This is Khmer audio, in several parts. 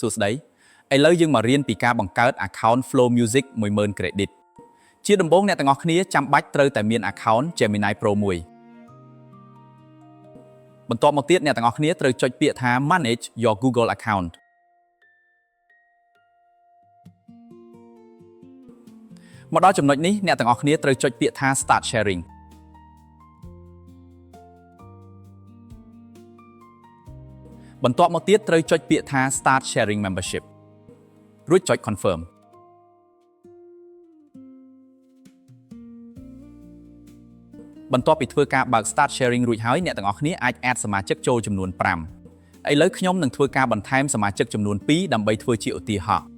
សួស្តីឥឡូវយើងមករៀនពីការបង្កើត account Flow Music 10000 credit ជាដំបូងអ្នកទាំងអស់គ្នាចាំបាច់ត្រូវតែមាន account Gemini Pro មួយបន្ទាប់មកទៀតអ្នកទាំងអស់គ្នាត្រូវចុចពាក្យថា Manage your Google account មកដល់ចំណុចនេះអ្នកទាំងអស់គ្នាត្រូវចុចពាក្យថា Start Sharing បន្ទាប់មកទៀតត្រូវចុចពាក្យថា Start Sharing Membership រួចចុច Confirm បន្ទាប់ពីធ្វើការបើក Start Sharing រួចហើយអ្នកទាំងអស់គ្នាអាច add សមាជិកចូលចំនួន5ឥឡូវខ្ញុំនឹងធ្វើការបន្ថែមសមាជិកចំនួន2ដើម្បីធ្វើជាឧទាហរណ៍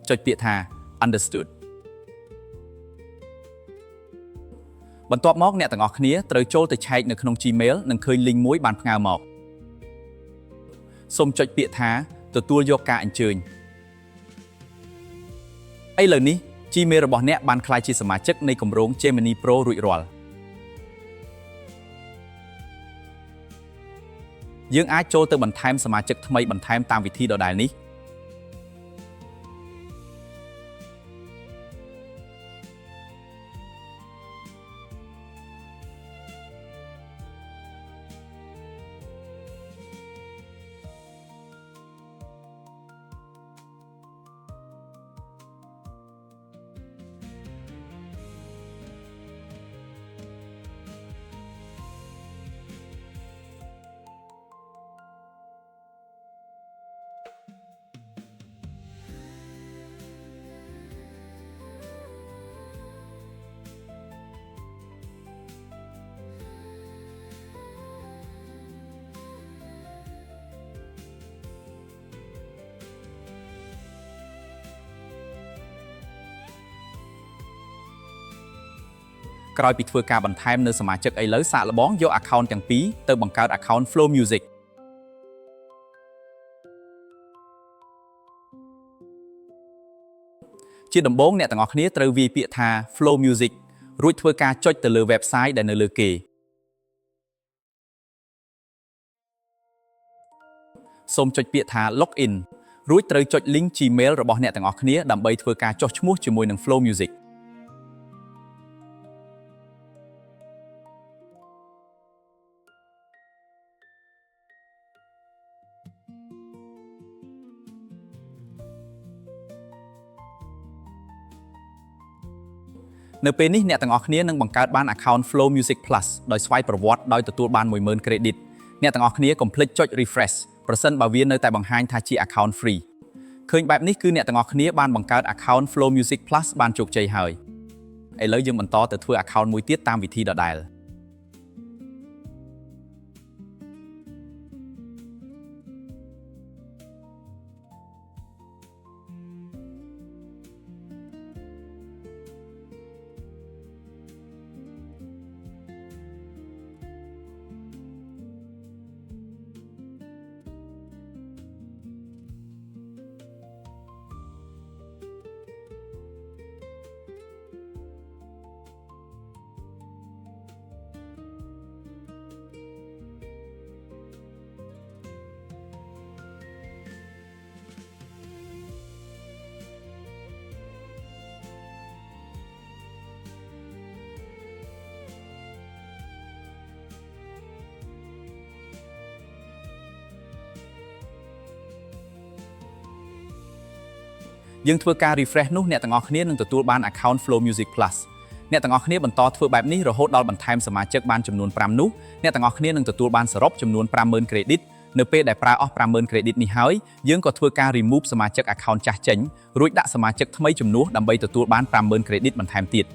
ចុចពាក្យថា Understood បន្ទាប់មកអ្នកទាំងអស់គ្នាត្រូវចូលទៅឆែកនៅក្នុង Gmail និងឃើញ link មួយបានផ្ញើមកសូមចុចពាក្យថាទទួលយកការអញ្ជើញឥឡូវនេះ Gmail របស់អ្នកបានក្លាយជាសមាជិកនៃគម្រោង Gemini Pro រួចរាល់យើងអាចចូលទៅបន្ថែមសមាជិកថ្មីបន្ថែមតាមវិធីដដែលនេះក្រោយពីធ្វើការបន្ថែមនៅសមាជិកឥឡូវសាកល្បងយក account ទាំងពីរទៅបង្កើត account Flow Music ជាដំបូងអ្នកទាំងអស់គ្នាត្រូវវាយពាក្យថា Flow Music រួចធ្វើការចុចទៅលើ website ដែលនៅលើគេសូមចុចពាក្យថា Login រួចត្រូវចុច link Gmail របស់អ្នកទាំងអស់គ្នាដើម្បីធ្វើការចុះឈ្មោះជាមួយនឹង Flow Musicនៅពេលនេះអ្នកទាំងអស់គ្នានឹងបង្កើតបាន account Flow Music Plus ដោយស្វ័យប្រវត្តិដោយទទួលបាន 10000 credit អ្នកទាំងអស់គ្នាកុំភ្លេចចុច refresh ប្រសិនបើវានៅតែបង្ហាញថាជា account free ឃើញបែបនេះគឺអ្នកទាំងអស់គ្នាបានបង្កើត account Flow Music Plus បានជោគជ័យហើយឥឡូវយើងបន្តទៅធ្វើ account មួយទៀតតាមវិធីដដែលយើងធ្វើការ refresh នោះអ្នកទាំងអស់គ្នានឹងទទួលបាន account Flow Music Plus អ្នកទាំងអស់គ្នាបន្តធ្វើបែបនេះរហូតដល់បន្ថែមសមាជិកបានចំនួន5នោះអ្នកទាំងអស់គ្នានឹងទទួលបានសរុបចំនួន 50000 credit នៅពេលដែលប្រើអស់ 50000 credit នេះហើយយើងក៏ធ្វើការ remove សមាជិក account ចាស់ចេញរួចដាក់សមាជិកថ្មីជំនួសដើម្បីទទួលបាន 50000 credit បន្ថែមទៀត